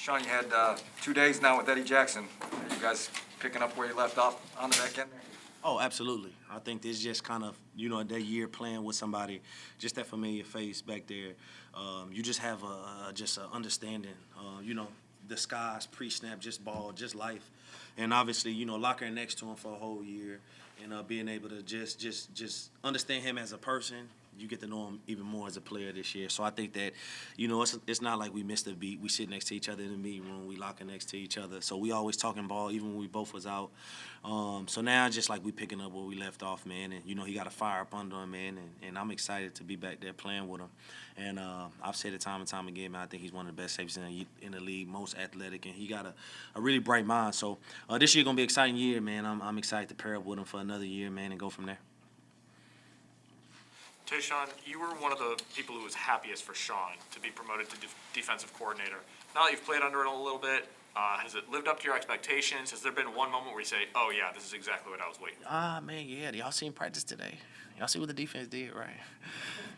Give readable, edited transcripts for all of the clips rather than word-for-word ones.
Tashaun, you had 2 days now with Eddie Jackson. Are you guys picking up where you left off on the back end there? Oh, absolutely. I think this just kind of, that year playing with somebody, just that familiar face back there. You just have just an understanding, the skies, pre-snap, just ball, just life. And obviously, locking next to him for a whole year and being able to just understand him as a person. You get to know him even more as a player this year. So I think that, it's not like we missed a beat. We sit next to each other in the meeting room. We locking next to each other. So we always talking ball, even when we both was out. So now just like we picking up where we left off, man. And, he got a fire up under him, man. And I'm excited to be back there playing with him. And I've said it time and time again, man. I think he's one of the best safeties in the league, most athletic. And he got a really bright mind. So this year going to be an exciting year, man. I'm excited to pair up with him for another year, man, and go from there. Tashaun, you were one of the people who was happiest for Sean to be promoted to defensive coordinator. Now that you've played under it a little bit, has it lived up to your expectations? Has there been one moment where you say, oh, yeah, this is exactly what I was waiting for? Man, yeah. Y'all seen practice today. Y'all see what the defense did, right?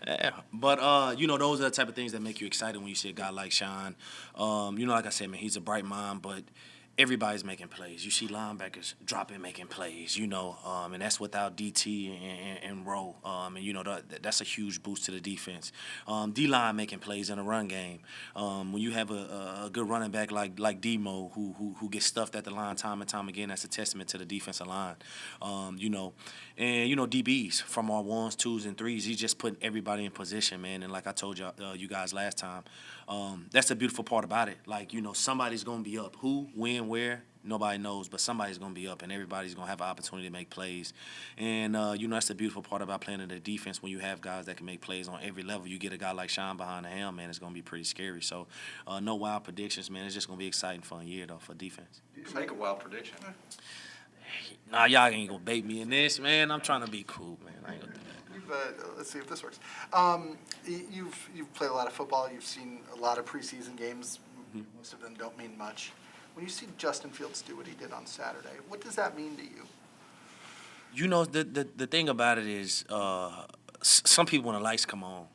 Yeah. But, those are the type of things that make you excited when you see a guy like Sean. Like I said, man, he's a bright mind, but everybody's making plays. You see linebackers dropping, making plays, and that's without DT and Rowe. That's a huge boost to the defense. D-line making plays in a run game. When you have a good running back like Demo who gets stuffed at the line time and time again, that's a testament to the defensive line. DBs from our 1s, 2s, and 3s, he's just putting everybody in position, man. And like I told you guys last time, that's the beautiful part about it. Like, somebody's going to be up. Who, when, where, nobody knows, but somebody's going to be up, and everybody's going to have an opportunity to make plays. And, that's the beautiful part about playing in the defense when you have guys that can make plays on every level. You get a guy like Sean behind the helm, man, it's going to be pretty scary. So, no wild predictions, man. It's just going to be exciting for a year, though, for defense. You make a wild prediction. Nah, y'all ain't going to bait me in this, man. I'm trying to be cool, man. I ain't going to do that. Let's see if this works. You've played a lot of football. You've seen a lot of preseason games. Mm-hmm. Most of them don't mean much. When you see Justin Fields do what he did on Saturday, what does that mean to you? The thing about it is some people, when the lights come on,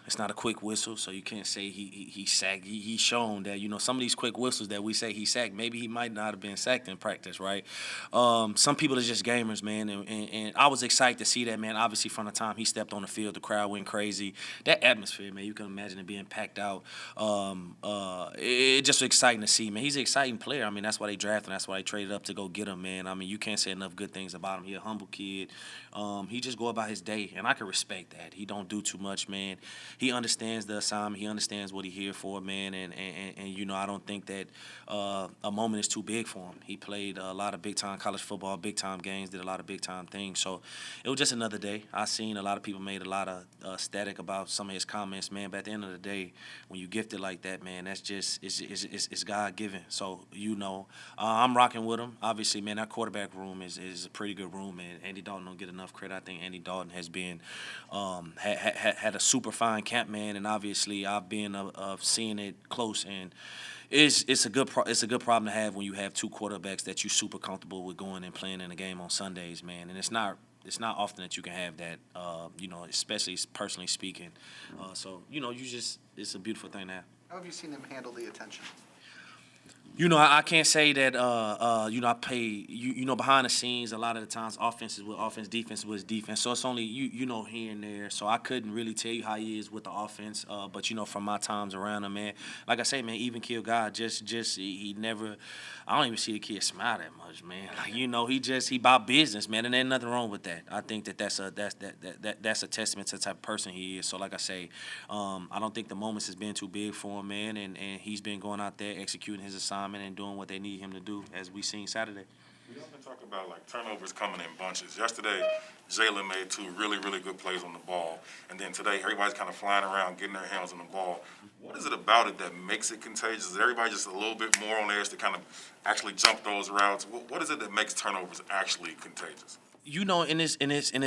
it's not a quick whistle, so you can't say he sacked. He's shown that, some of these quick whistles that we say he sacked, maybe he might not have been sacked in practice, right? Some people are just gamers, man, and I was excited to see that, man. Obviously, from the time he stepped on the field, the crowd went crazy. That atmosphere, man, you can imagine it being packed out. It just was exciting to see, man. He's an exciting player. I mean, that's why they drafted him. That's why they traded up to go get him, man. I mean, you can't say enough good things about him. He's a humble kid. He just go about his day, and I can respect that. He don't do too much, man. He understands the assignment. He understands what he's here for, man. And I don't think that a moment is too big for him. He played a lot of big-time college football, big-time games, did a lot of big-time things. So it was just another day. I seen a lot of people made a lot of static about some of his comments, man. But at the end of the day, when you gift it like that, man, that's just it's God-given. So, I'm rocking with him. Obviously, man, that quarterback room is a pretty good room, and Andy Dalton don't get enough credit. I think Andy Dalton has been had a super fine camp, man, and obviously I've been of seeing it close, and it's a good problem to have when you have two quarterbacks that you're super comfortable with going and playing in a game on Sundays, man. And it's not often that you can have that, especially personally speaking. It's a beautiful thing to have. How have you seen him handle the attention? I can't say that, I pay, behind the scenes, a lot of the times offense is with offense, defense was defense. So it's only, here and there. So I couldn't really tell you how he is with the offense. But, from my times around him, man, like I say, man, even kill God, he never, I don't even see the kid smile that much, man. Like, he about business, man, and there's nothing wrong with that. I think that's a testament to the type of person he is. So like I say, I don't think the moments has been too big for him, man, and he's been going out there executing his assignment and doing what they need him to do, as we seen Saturday. We often talk about turnovers coming in bunches. Yesterday, Jalen made 2 really, really good plays on the ball, and then today everybody's kind of flying around, getting their hands on the ball. What is it about it that makes it contagious? Is everybody just a little bit more on edge to kind of actually jump those routes? What is it that makes turnovers actually contagious? you know, in this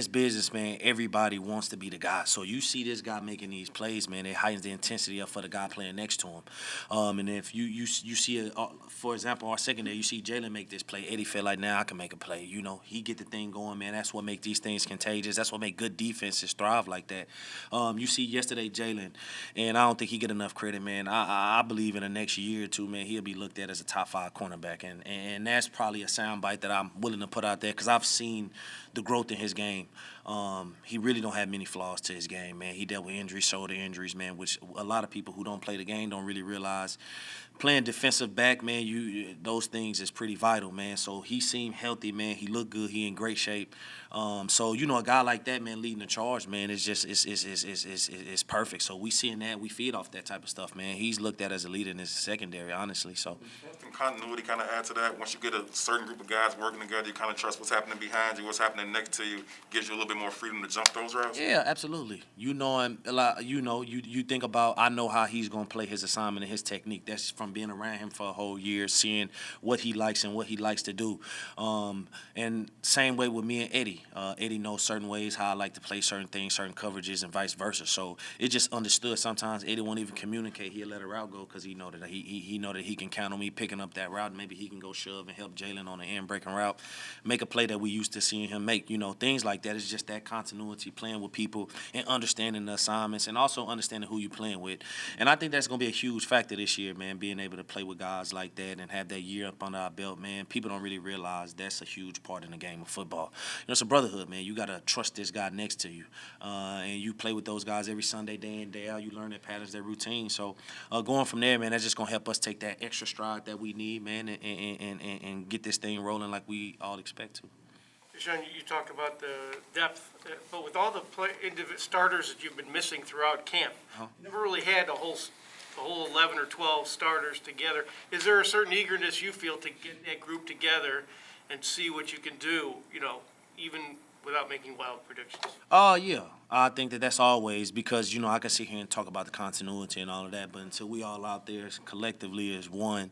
business, man, everybody wants to be the guy. So you see this guy making these plays, man, it heightens the intensity up for the guy playing next to him. And if you see, for example, our secondary, you see Jalen make this play. Eddie feel like, now I can make a play. You know, he get the thing going, man. That's what make these things contagious. That's what make good defenses thrive like that. You see yesterday Jalen, and I don't think he get enough credit, man. I believe in the next year or two, man, he'll be looked at as a top 5 cornerback, and that's probably a soundbite that I'm willing to put out there because I've seen the growth in his game. He really don't have many flaws to his game, man. He dealt with injuries, shoulder injuries, man, which a lot of people who don't play the game don't really realize. Playing defensive back, man, those things is pretty vital, man. So he seemed healthy, man. He looked good. He in great shape. So you know, a guy like that, man, leading the charge, man, is just it's perfect. So we seeing that, we feed off that type of stuff, man. He's looked at as a leader in his secondary, honestly. So Can continuity kind of add to that? Once you get a certain group of guys working together, you kind of trust what's happening behind you, what's happening next to you, gives you a little bit more freedom to jump those routes. yeah, absolutely. You know him a lot. You know, you think about. I know how he's gonna play his assignment and his technique. That's from being around him for a whole year, seeing what he likes and what he likes to do. And same way with me and Eddie. Eddie knows certain ways how I like to play certain things, certain coverages, and vice versa. So it just understood. Sometimes Eddie won't even communicate. He'll let a route go because he know that he know that he can count on me picking up that route. Maybe he can go shove and help Jalen on the end breaking route, make a play that we used to seeing him make. You know, things like that. It's just that continuity, playing with people and understanding the assignments, and also understanding who you're playing with. And I think that's gonna be a huge factor this year, man. Being able to play with guys like that and have that year up under our belt, man. People don't really realize that's a huge part in the game of football. You know, it's a brotherhood, man. You gotta trust this guy next to you, and you play with those guys every Sunday, day in, day out. You learn their patterns, their routine. So going from there, man, that's just gonna help us take that extra stride that we need, man, and get this thing rolling like we all expect to. Tashaun, you talk about the depth, but with all the starters that you've been missing throughout camp, you never really had the whole 11 or 12 starters together. Is there a certain eagerness you feel to get that group together and see what you can do, you know, even without making wild predictions? Yeah. I think that's always because, you know, I can sit here and talk about the continuity and all of that, but until we all out there collectively as one,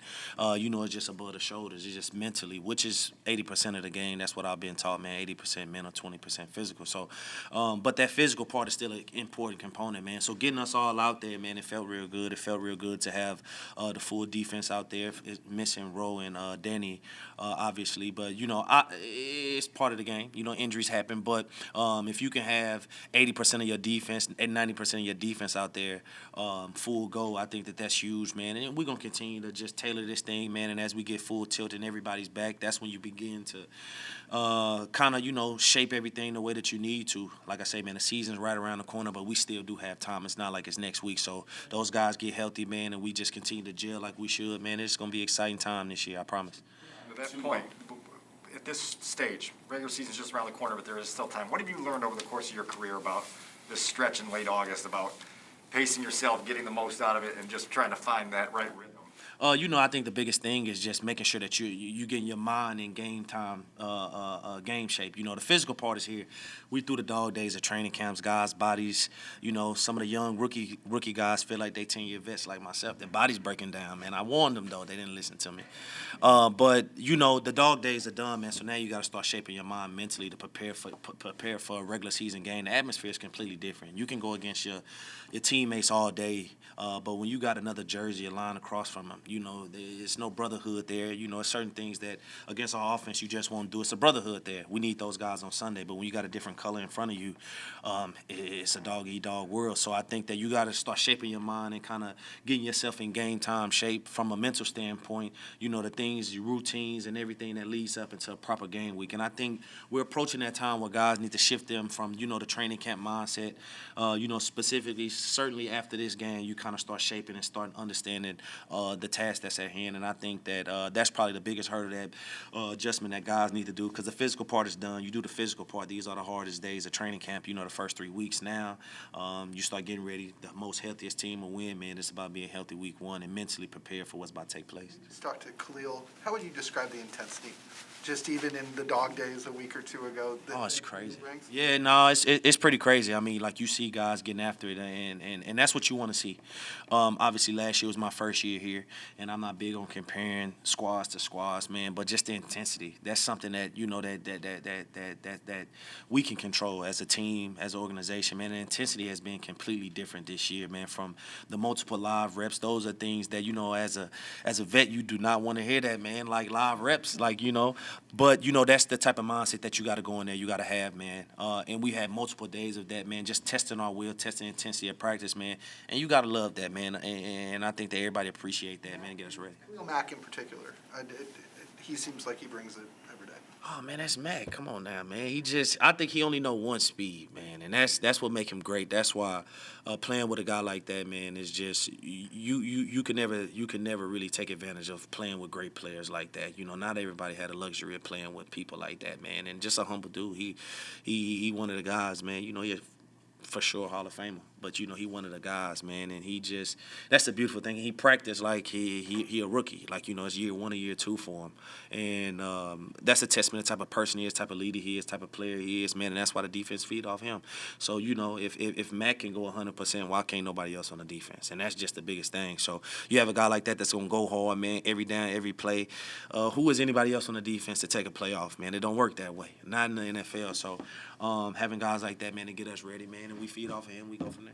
you know, it's just above the shoulders. It's just mentally, which is 80% of the game. That's what I've been taught, man, 80% mental, 20% physical. So, but that physical part is still an important component, man. So getting us all out there, man, it felt real good. It felt real good to have the full defense out there, missing Roe and Danny, obviously. But, you know, it's part of the game. You know, injuries happen. But if you can have 80% of your defense and 90% of your defense out there full go, I think that's huge, man. And we're going to continue to just tailor this thing, man. And as we get full tilt and everybody's back, that's when you begin to kind of, you know, shape everything the way that you need to. Like I say, man, the season's right around the corner, but we still do have time. It's not like it's next week. So those guys get healthy, man, and we just continue to gel like we should, man. It's going to be an exciting time this year, I promise. At that point, at this stage, regular season's just around the corner, but there is still time. What have you learned over the course of your career about this stretch in late August, about pacing yourself, getting the most out of it, and just trying to find that right rhythm? You know, I think the biggest thing is just making sure that you getting your mind in game time, game shape. You know, the physical part is here. We through the dog days of training camps, guys' bodies. You know, some of the young rookie guys feel like they 10-year vets like myself. Their body's breaking down, man. I warned them though; they didn't listen to me. But you know, the dog days are done, man. So now you got to start shaping your mind mentally to prepare for a regular season game. The atmosphere is completely different. You can go against your teammates all day, but when you got another jersey, a line across from them, you know, there's no brotherhood there. You know, certain things that against our offense you just won't do. It's a brotherhood there. We need those guys on Sunday, but when you got a different color in front of you, it's a dog-eat-dog world. So I think that you got to start shaping your mind and kind of getting yourself in game time shape from a mental standpoint. You know, the things, your routines, and everything that leads up into a proper game week. And I think we're approaching that time where guys need to shift them from, you know, the training camp mindset. You know, specifically, certainly after this game, you kind of start shaping and start understanding the task that's at hand. And I think that that's probably the biggest hurdle, that adjustment that guys need to do, because the physical part is done. You do the physical part. These are the hardest days of training camp, you know, the first 3 weeks. Now you start getting ready. The most healthiest team will win, man. It's about being healthy week one and mentally prepared for what's about to take place. Just talk to Khalil. How would you describe the intensity? Just even in the dog days a week or two ago. Oh, it's crazy. Yeah, no, it's pretty crazy. I mean, like, you see guys getting after it, and that's what you want to see. Obviously, last year was my first year here, and I'm not big on comparing squads to squads, man, but just the intensity. That's something that, that we can control as a team, as an organization, man. The intensity has been completely different this year, man, from the multiple live reps. Those are things that, as a vet, you do not want to hear that, man, like live reps, but, that's the type of mindset that you got to go in there, you got to have, man. And we had multiple days of that, man, just testing our will, testing the intensity of practice, man. And you got to love that, man. And I think that everybody appreciate that, man, get us ready. Khalil Mack in particular, he seems like he brings it every day. Oh man, that's Mac. Come on now, man. I think he only know one speed, man, and that's what make him great. That's why playing with a guy like that, man, is just you can never really take advantage of playing with great players like that. Not everybody had the luxury of playing with people like that, man, and just a humble dude. He one of the guys, man. He for sure Hall of Famer. But he one of the guys, man, and that's the beautiful thing. He practiced like he a rookie, like it's year 1 or year 2 for him, and that's a testament to the type of person he is, type of leader he is, type of player he is, man, and that's why the defense feed off him. So if Mac can go 100%, why can't nobody else on the defense? And that's just the biggest thing. So you have a guy like that that's gonna go hard, man, every down, every play. Who is anybody else on the defense to take a play off, man? It don't work that way, not in the NFL. So having guys like that, man, to get us ready, man, and we feed off of him, we go from there.